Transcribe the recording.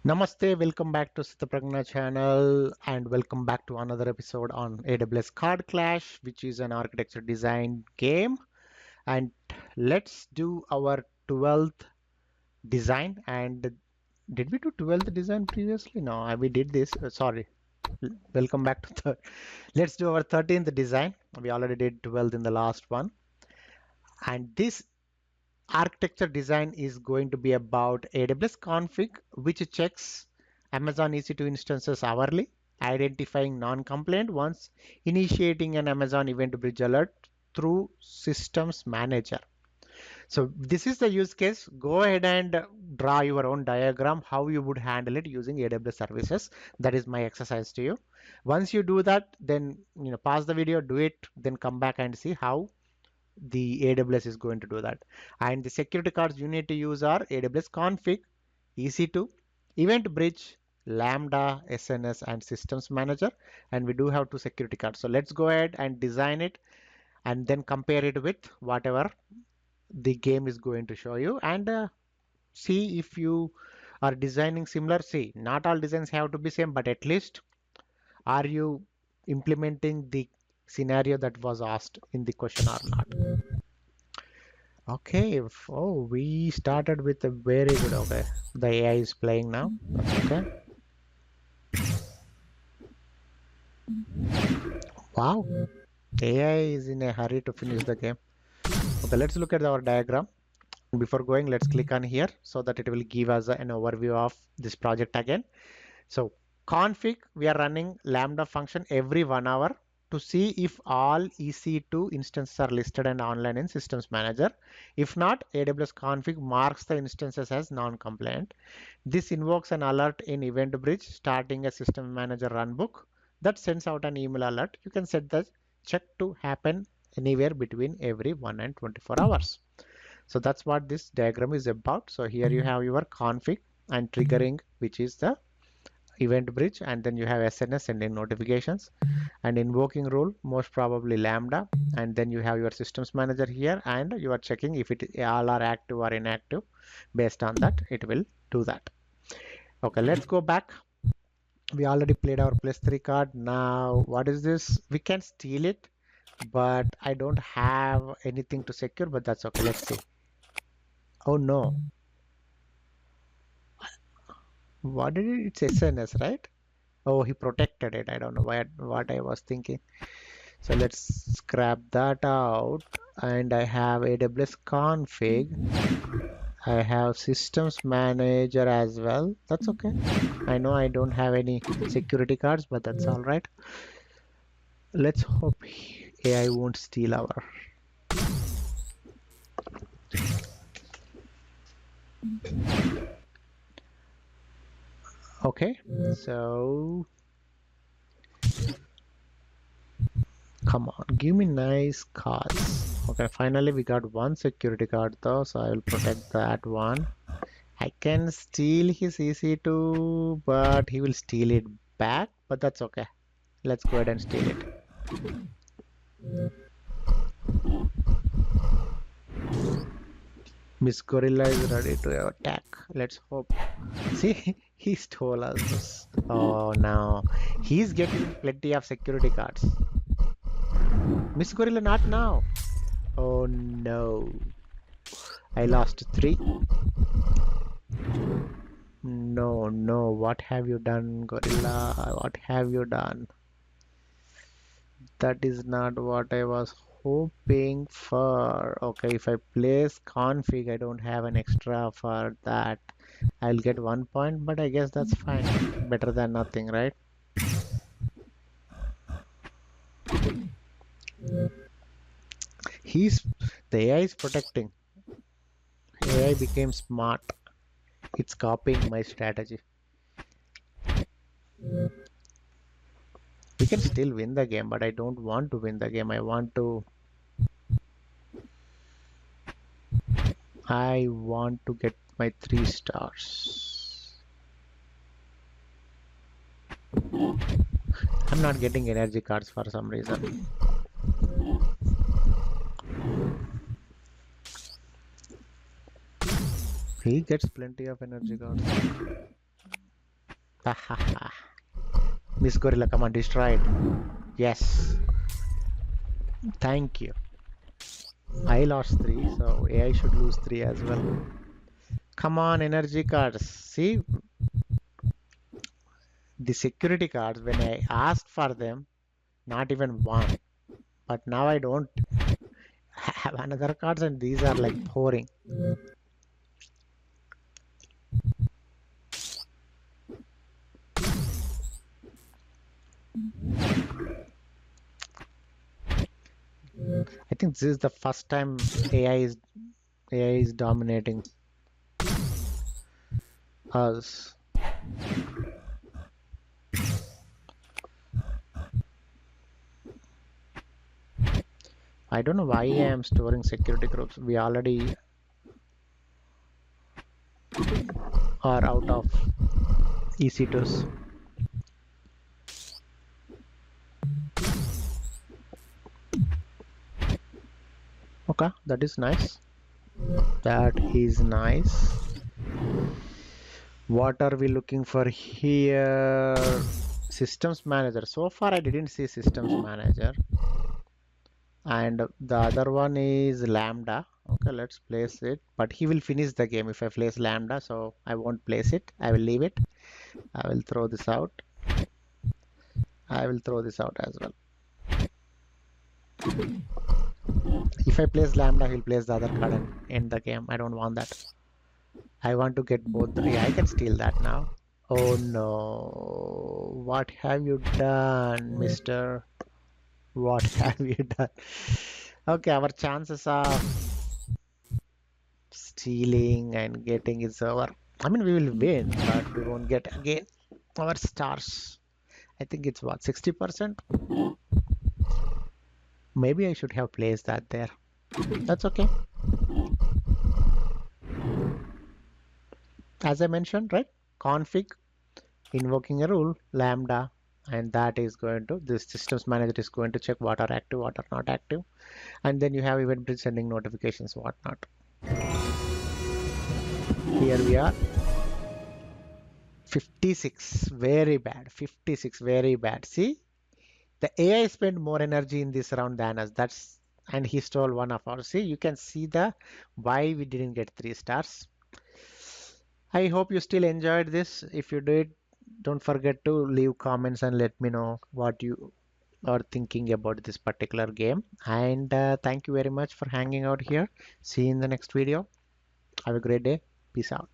Namaste, welcome back to Sithapragna channel and welcome back to another episode on AWS Card Clash, which is an architecture design game. And let's do our 12th design. And did we do 12th design previously? No, we did this. Sorry. Welcome back to let's do our 13th design. We already did 12th in the last one. And this architecture design is going to be about AWS config, which checks Amazon EC2 instances hourly, identifying non-compliant ones, initiating an Amazon Event Bridge alert through Systems Manager. So this is the use case. Go ahead and draw your own diagram, how you would handle it using AWS services. That is my exercise to you. Once you do that, then pause the video, do it, then come back and see how the AWS is going to do that. And the security cards you need to use are AWS config, EC2, Event Bridge, Lambda, SNS, and Systems Manager. And we do have two security cards. So let's go ahead and design it and then compare it with whatever the game is going to show you and see if you are designing similar. See, not all designs have to be same, but at least are you implementing the scenario that was asked in the question or not? Okay, oh, we started with a very good, okay. The AI is playing now, that's okay. Wow, AI is in a hurry to finish the game. Okay, let's look at our diagram. Before going, let's click on here so that it will give us an overview of this project again. So config, we are running Lambda function every 1 hour to see if all EC2 instances are listed and online in Systems Manager. If not, AWS config marks the instances as non-compliant. This invokes an alert in Event Bridge starting a System Manager runbook that sends out an email alert. You can set the check to happen anywhere between every 1 and 24 hours. So that's what this diagram is about. So here you have your config and triggering, which is the Event Bridge, and then you have SNS sending notifications, and invoking rule, most probably Lambda, and then you have your Systems Manager here, and you are checking if it all are active or inactive. Based on that, it will do that. Okay, let's go back. We already played our +3 card. Now, what is this? We can steal it, but I don't have anything to secure, but that's okay. Let's see. Oh no. What did it? It's SNS, right? Oh, he protected it. I don't know what I was thinking. So let's scrap that out. And I have AWS config. I have Systems Manager as well. That's okay. I know I don't have any security cards, but that's all right. Let's hope AI won't steal our. Okay, so come on, give me nice cards. Okay, finally we got one security card though, so I will protect that one. I can steal his EC2, but he will steal it back, but that's okay. Let's go ahead and steal it. Miss Gorilla is ready to attack. Let's hope. See, he stole us. Oh no, he's getting plenty of security cards. Miss Gorilla, not now. Oh no, I lost 3. No, no, what have you done, Gorilla? What have you done? That is not what I was hoping for. Okay, if I place config, I don't have an extra for that. I'll get 1 point, but I guess that's fine. Better than nothing, right? The AI is protecting. AI became smart. It's copying my strategy. We can still win the game, but I don't want to win the game. I want to get my 3 stars. I'm not getting energy cards for some reason. He gets plenty of energy cards. Hahaha. Miss Gorilla, come on, destroy it. Yes. Thank you. I lost 3, so AI should lose 3 as well. Come on, energy cards. See, the security cards, when I asked for them, not even one. But now I don't have another cards and these are like pouring. I think this is the first time AI is dominating us. I don't know why I am storing security groups. We already are out of EC2s. Okay, that is nice. That is nice. What are we looking for here? Systems manager. So far I didn't see systems manager. And the other one is lambda. Okay, let's place it. But he will finish the game if I place lambda, so I won't place it. I will leave it. I will throw this out. I will throw this out as well. If I place lambda, he'll place the other card and end the game. I don't want that. I want to get both. Yeah, I can steal that now. Oh no. What have you done, mister? What have you done? Okay, our chances of stealing and getting is over. I mean, we will win, but we won't get again our stars. I think it's what, 60%? Maybe I should have placed that there. That's okay. As I mentioned, right? Config, invoking a rule, lambda, and that is going to, this systems manager is going to check what are active, what are not active. And then you have event bridge sending notifications, whatnot. Here we are. 56, very bad. 56, very bad. See, the AI spent more energy in this round than us. And he stole one of ours. See, you can see the why we didn't get 3 stars. I hope you still enjoyed this. If you did, don't forget to leave comments and let me know what you are thinking about this particular game. And thank you very much for hanging out here. See you in the next video. Have a great day. Peace out.